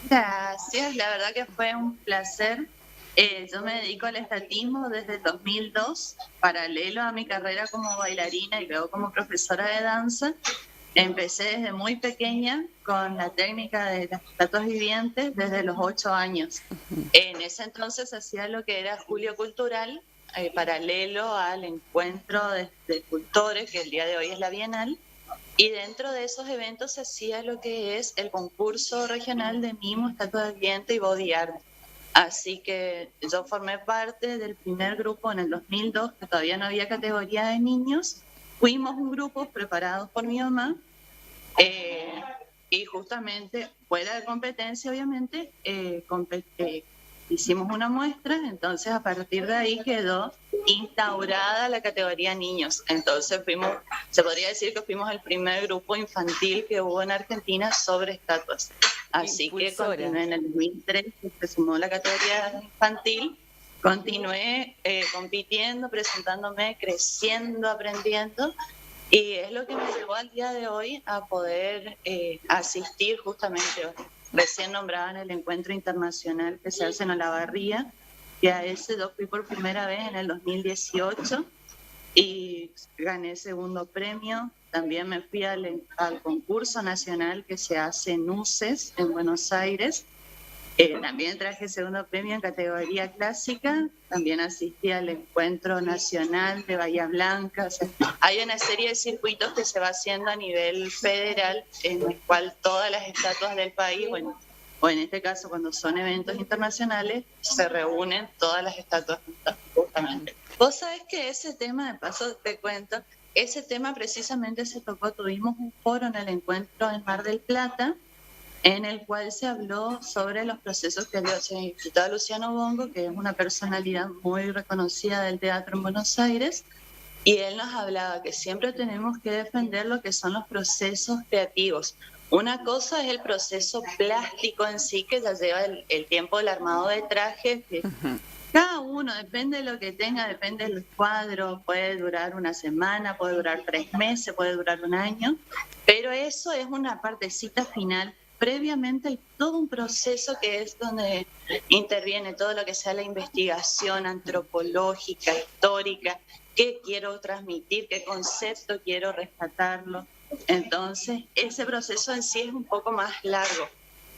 Gracias, la verdad que fue un placer. Yo me dedico al estatismo desde el 2002, paralelo a mi carrera como bailarina y luego como profesora de danza. Empecé desde muy pequeña con la técnica de las estatuas vivientes desde los 8 años. En ese entonces hacía lo que era Julio Cultural, paralelo al encuentro de escultores, que el día de hoy es la Bienal. Y dentro de esos eventos se hacía lo que es el concurso regional de mimo, estatua viviente y body art. Así que yo formé parte del primer grupo en el 2002, que todavía no había categoría de niños. Fuimos un grupo preparados por mi mamá eh, y justamente fuera de competencia, obviamente, hicimos una muestra, entonces a partir de ahí quedó instaurada la categoría niños. Entonces se podría decir que fuimos el primer grupo infantil que hubo en Argentina sobre estatuas. Así que continué en el 2003, que se sumó la categoría infantil, continué compitiendo, presentándome, creciendo, aprendiendo. Y es lo que me llevó al día de hoy a poder asistir justamente, recién nombrada en el encuentro internacional que se hace en Olavarría, y a ese yo fui por primera vez en el 2018 y gané segundo premio. También me fui al concurso nacional que se hace en UCES, en Buenos Aires. También traje segundo premio en categoría clásica, también asistí al encuentro nacional de Bahía Blanca. O sea, hay una serie de circuitos que se va haciendo a nivel federal en el cual todas las estatuas del país, bueno, o en este caso cuando son eventos internacionales, se reúnen todas las estatuas justamente. Vos sabés que ese tema, de paso te cuento, ese tema precisamente se tocó, tuvimos un foro en el encuentro en Mar del Plata, en el cual se habló sobre los procesos que había citado Luciano Bongo, que es una personalidad muy reconocida del teatro en Buenos Aires, y él nos hablaba que siempre tenemos que defender lo que son los procesos creativos. Una cosa es el proceso plástico en sí, que ya lleva el tiempo del armado de trajes, que cada uno, depende de lo que tenga, depende del cuadro, puede durar una semana, puede durar 3 meses, puede durar un año, pero eso es una partecita final. Previamente hay todo un proceso que es donde interviene todo lo que sea la investigación antropológica, histórica, qué quiero transmitir, qué concepto quiero rescatarlo. Entonces, ese proceso en sí es un poco más largo.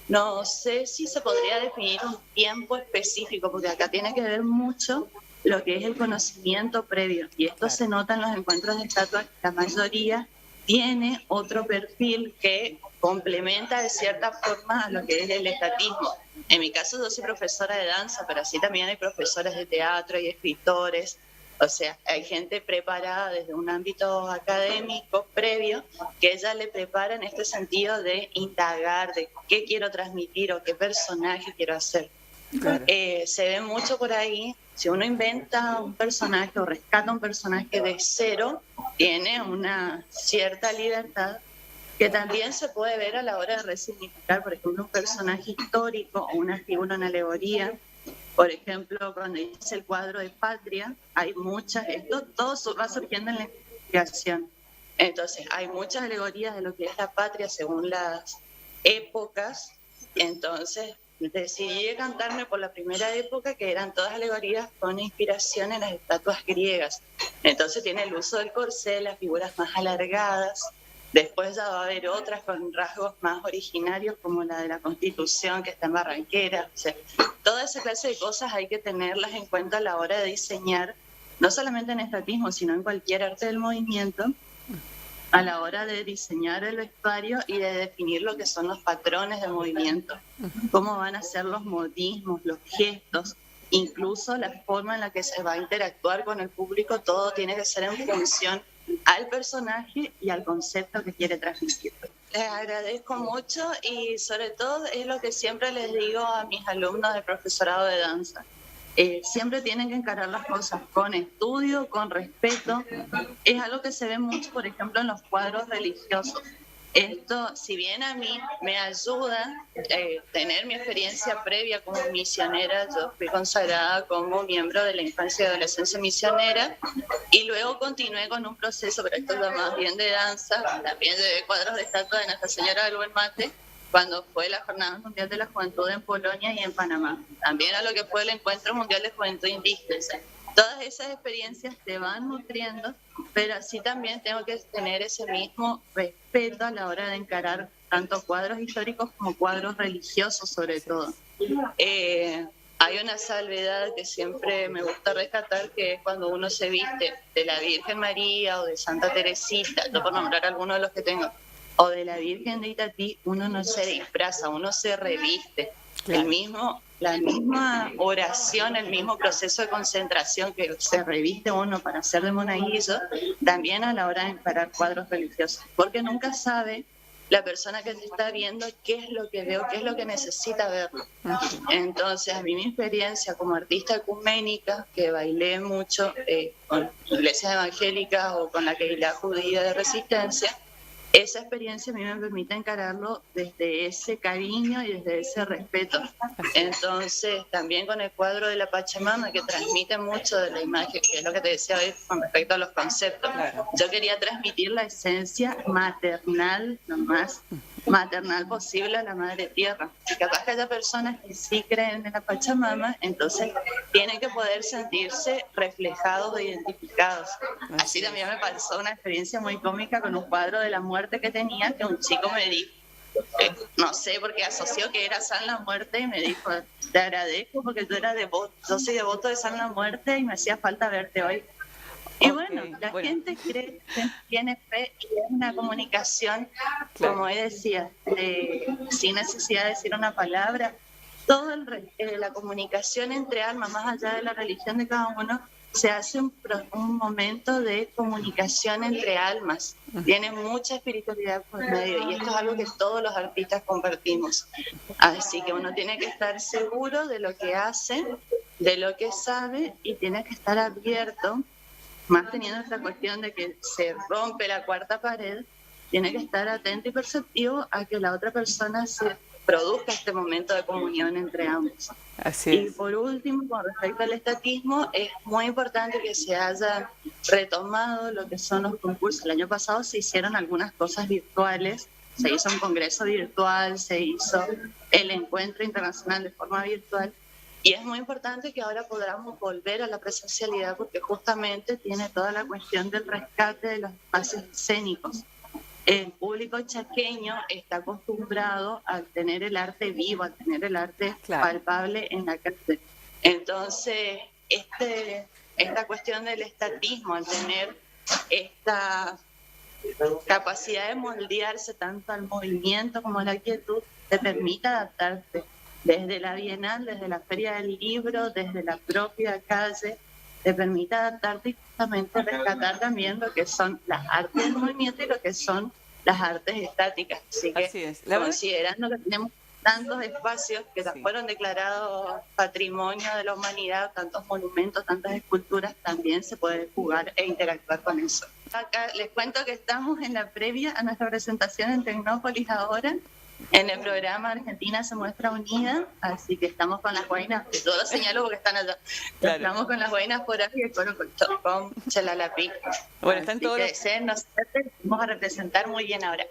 No sé si se podría definir un tiempo específico, porque acá tiene que ver mucho lo que es el conocimiento previo. Y esto se nota en los encuentros de estatuas, la mayoría tiene otro perfil que complementa de cierta forma a lo que es el estatismo. En mi caso yo soy profesora de danza, pero así también hay profesores de teatro y escritores. O sea, hay gente preparada desde un ámbito académico previo que ella le prepara en este sentido de indagar, de qué quiero transmitir o qué personaje quiero hacer. Claro. Se ve mucho por ahí, si uno inventa un personaje o rescata un personaje de cero, tiene una cierta libertad que también se puede ver a la hora de resignificar, por ejemplo, un personaje histórico o una figura, una alegoría. Por ejemplo, cuando hice el cuadro de Patria, hay muchas, esto todo va surgiendo en la investigación. Entonces, hay muchas alegorías de lo que es la patria según las épocas. Entonces, decidí decantarme por la primera época, que eran todas alegorías con inspiración en las estatuas griegas. Entonces, tiene el uso del corcel, las figuras más alargadas. Después ya va a haber otras con rasgos más originarios, como la de la Constitución, que está en Barranquera. O sea, toda esa clase de cosas hay que tenerlas en cuenta a la hora de diseñar, no solamente en estatismo, sino en cualquier arte del movimiento, a la hora de diseñar el vestuario y de definir lo que son los patrones de movimiento, cómo van a ser los modismos, los gestos, incluso la forma en la que se va a interactuar con el público. Todo tiene que ser en función al personaje y al concepto que quiere transmitir. Les agradezco mucho y sobre todo es lo que siempre les digo a mis alumnos de profesorado de danza. Siempre tienen que encarar las cosas con estudio, con respeto. Es algo que se ve mucho, por ejemplo, en los cuadros religiosos. Esto, si bien a mí me ayuda tener mi experiencia previa como misionera, yo fui consagrada como miembro de la infancia y adolescencia misionera y luego continué con un proceso, pero esto es más bien de danza, también de cuadros de estatua de Nuestra Señora del Buen Mate, cuando fue la Jornada Mundial de la Juventud en Polonia y en Panamá, también a lo que fue el Encuentro Mundial de Juventud Indígena. Todas esas experiencias te van nutriendo, pero así también tengo que tener ese mismo respeto a la hora de encarar tanto cuadros históricos como cuadros religiosos, sobre todo. Hay una salvedad que siempre me gusta rescatar, que es cuando uno se viste de la Virgen María o de Santa Teresita, yo por nombrar algunos de los que tengo, o de la Virgen de Itatí, uno no se disfraza, uno se reviste. Claro. La misma oración, el mismo proceso de concentración que se reviste uno para hacer de monaguillo, también a la hora de encarar cuadros religiosos, porque nunca sabe la persona que te está viendo qué es lo que veo, qué es lo que necesita verlo. Entonces, a mí mi experiencia como artista ecuménica, que bailé mucho con iglesias evangélicas o con la Keilah judía de resistencia, esa experiencia a mí me permite encararlo desde ese cariño y desde ese respeto. Entonces, también con el cuadro de la Pachamama, que transmite mucho de la imagen, que es lo que te decía hoy con respecto a los conceptos. Yo quería transmitir la esencia maternal, lo más maternal posible a la Madre Tierra. Y capaz que haya personas que sí creen en la Pachamama, entonces tienen que poder sentirse reflejados o identificados. Así también me pasó una experiencia muy cómica con un cuadro de la muerte que tenía, que un chico me dijo, no sé, porque asoció que era San la Muerte, y me dijo, te agradezco porque yo soy devoto de San la Muerte y me hacía falta verte hoy. Y bueno, la gente cree, tiene fe, y es una comunicación, como él decía, sin necesidad de decir una palabra. Toda la comunicación entre almas, más allá de la religión de cada uno, se hace un momento de comunicación entre almas. Tiene mucha espiritualidad por medio, y esto es algo que todos los artistas compartimos. Así que uno tiene que estar seguro de lo que hace, de lo que sabe, y tiene que estar abierto, más teniendo esta cuestión de que se rompe la cuarta pared, tiene que estar atento y perceptivo a que la otra persona se produzca este momento de comunión entre ambos. Así es. Y por último, con respecto al estatismo, es muy importante que se haya retomado lo que son los concursos. El año pasado se hicieron algunas cosas virtuales, se hizo un congreso virtual, se hizo el encuentro internacional de forma virtual, y es muy importante que ahora podamos volver a la presencialidad, porque justamente tiene toda la cuestión del rescate de los espacios escénicos. El público chaqueño está acostumbrado a tener el arte vivo, a tener el arte palpable en la calle. Entonces, esta cuestión del estatismo, al tener esta capacidad de moldearse tanto al movimiento como a la quietud, te permite adaptarte desde la Bienal, desde la Feria del Libro, desde la propia calle, te permite adaptarte y justamente rescatar también lo que son las artes del movimiento y lo que son las artes estáticas. Así que, considerando que tenemos tantos espacios que fueron declarados patrimonio de la humanidad, tantos monumentos, tantas esculturas, también se puede jugar e interactuar con eso. Acá les cuento que estamos en la previa a nuestra presentación en Tecnópolis ahora, en el programa Argentina se muestra unida, así que estamos con las guainas, yo lo señalo porque están allá, estamos con las guainas por aquí, con Chalalapí. Bueno, están todos vamos a representar muy bien ahora.